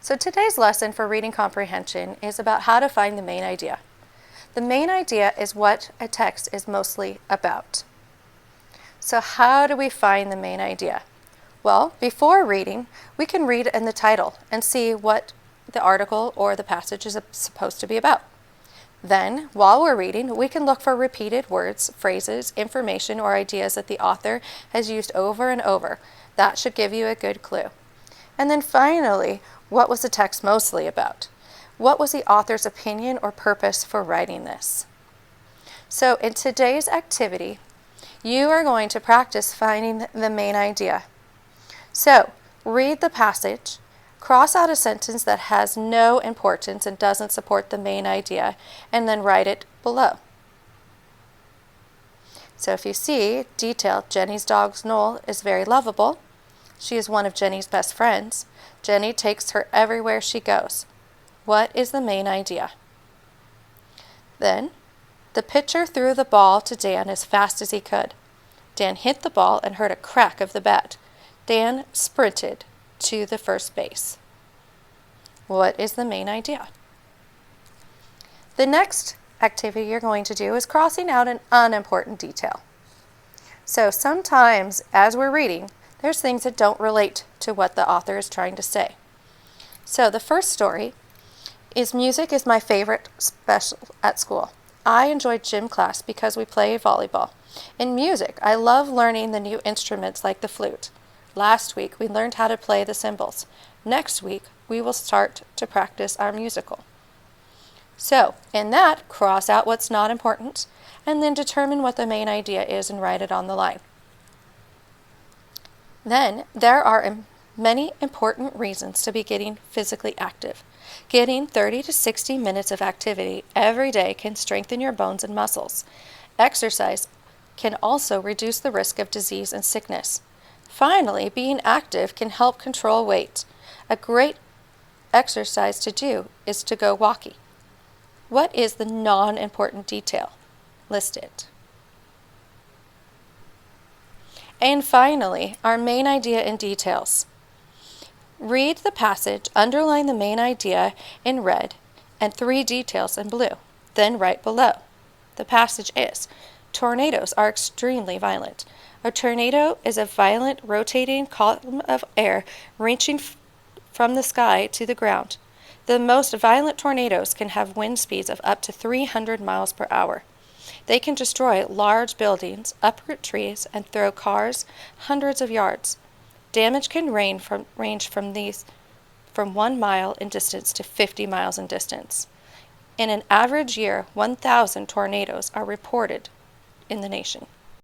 So today's lesson for reading comprehension is about how to find the main idea. The main idea is what a text is mostly about. So how do we find the main idea? Well, before reading, we can read in the title and see what the article or the passage is supposed to be about. Then, while we're reading, we can look for repeated words, phrases, information, or ideas that the author has used over and over. That should give you a good clue. And then finally, what was the text mostly about? What was the author's opinion or purpose for writing this? So in today's activity, you are going to practice finding the main idea. So read the passage, cross out a sentence that has no importance and doesn't support the main idea, and then write it below. So if you see, detail, Jenny's dog Noel is very lovable. She is one of Jenny's best friends. Jenny takes her everywhere she goes. What is the main idea? Then, the pitcher threw the ball to Dan as fast as he could. Dan hit the ball and heard a crack of the bat. Dan sprinted to the first base. What is the main idea? The next activity you're going to do is crossing out an unimportant detail. So sometimes, as we're reading, there's things that don't relate to what the author is trying to say. So the first story is music is my favorite special at school. I enjoy gym class because we play volleyball. In music, I love learning the new instruments like the flute. Last week, we learned how to play the cymbals. Next week, we will start to practice our musical. So, in that, cross out what's not important, and then determine what the main idea is and write it on the line. Then, there are many important reasons to be getting physically active. Getting 30 to 60 minutes of activity every day can strengthen your bones and muscles. Exercise can also reduce the risk of disease and sickness. Finally, being active can help control weight. A great exercise to do is to go walking. What is the non-important detail? List it. And finally, our main idea and details. Read the passage, underline the main idea in red and 3 details in blue. Then write below. The passage is, tornadoes are extremely violent. A tornado is a violent rotating column of air reaching from the sky to the ground. The most violent tornadoes can have wind speeds of up to 300 miles per hour. They can destroy large buildings, uproot trees, and throw cars hundreds of yards. Damage can range from 1 mile in distance to 50 miles in distance. In an average year, 1,000 tornadoes are reported in the nation.